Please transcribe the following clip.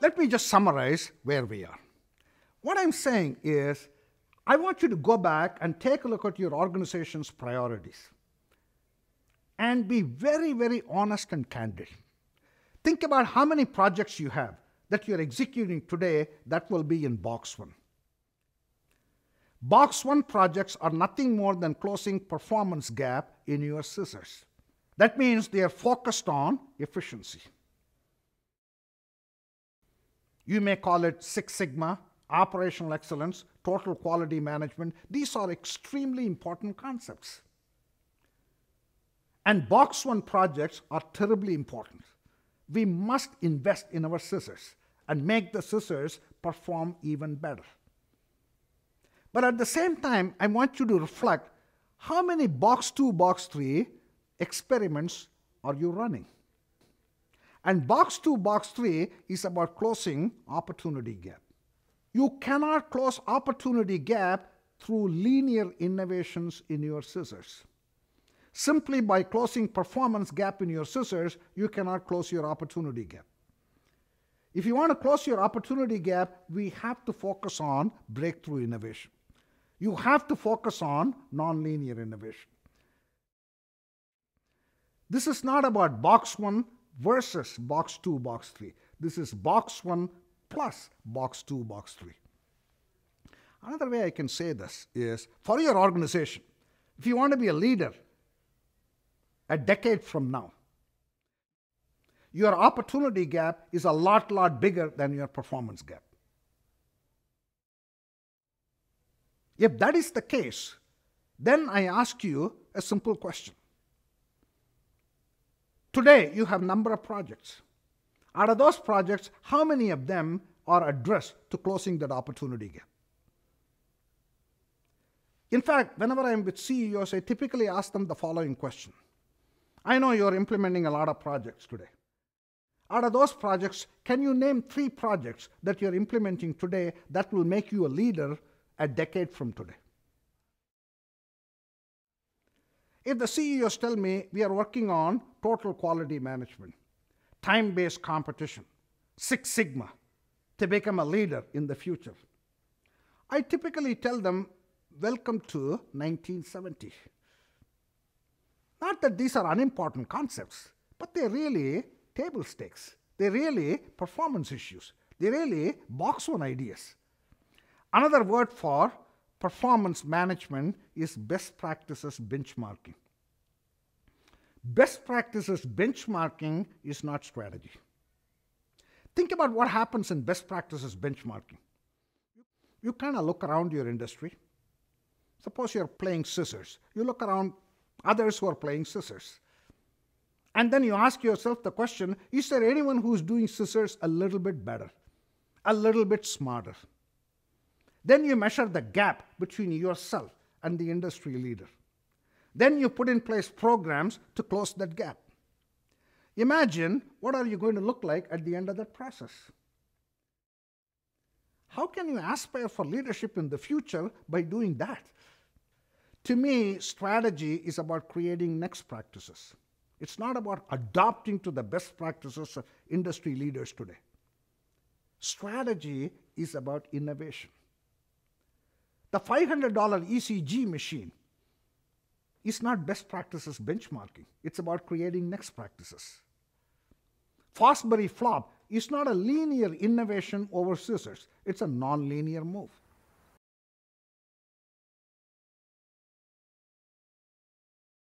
Let me just summarize where we are. What I'm saying is, I want you to go back and take a look at your organization's priorities and be very, very honest and candid. Think about how many projects you have that you're executing today that will be in box one. Box one projects are nothing more than closing performance gap in your scissors. That means they are focused on efficiency. You may call it Six Sigma, operational excellence, total quality management. These are extremely important concepts. And box one projects are terribly important. We must invest in our scissors and make the scissors perform even better. But at the same time, I want you to reflect how many box two, box three experiments are you running? And box two, box three is about closing opportunity gap. You cannot close opportunity gap through linear innovations in your scissors. Simply by closing performance gap in your scissors, you cannot close your opportunity gap. If you want to close your opportunity gap, we have to focus on breakthrough innovation. You have to focus on nonlinear innovation. This is not about box one versus box two, box three. This is box one plus box two, box three. Another way I can say this is, for your organization, if you want to be a leader a decade from now, your opportunity gap is a lot bigger than your performance gap. If that is the case, then I ask you a simple question. Today, you have a number of projects. Out of those projects, how many of them are addressed to closing that opportunity gap? In fact, whenever I'm with CEOs, I typically ask them the following question. I know you're implementing a lot of projects today. Out of those projects, can you name 3 projects that you're implementing today that will make you a leader a decade from today? If the CEOs tell me we are working on total quality management, time-based competition, Six Sigma, to become a leader in the future, I typically tell them, welcome to 1970. Not that these are unimportant concepts, but they're really table stakes. They're really performance issues. They're really box one ideas. Another word for performance management is best practices benchmarking. Best practices benchmarking is not strategy. Think about what happens in best practices benchmarking. You kind of look around your industry. Suppose you're playing scissors. You look around others who are playing scissors. And then you ask yourself the question, is there anyone who's doing scissors a little bit better, a little bit smarter? Then you measure the gap between yourself and the industry leader. Then you put in place programs to close that gap. Imagine what are you going to look like at the end of that process. How can you aspire for leadership in the future by doing that? To me, strategy is about creating next practices. It's not about adopting to the best practices of industry leaders today. Strategy is about innovation. The $500 ECG machine is not best practices benchmarking. It's about creating next practices. Fosbury Flop is not a linear innovation over scissors. It's a non-linear move.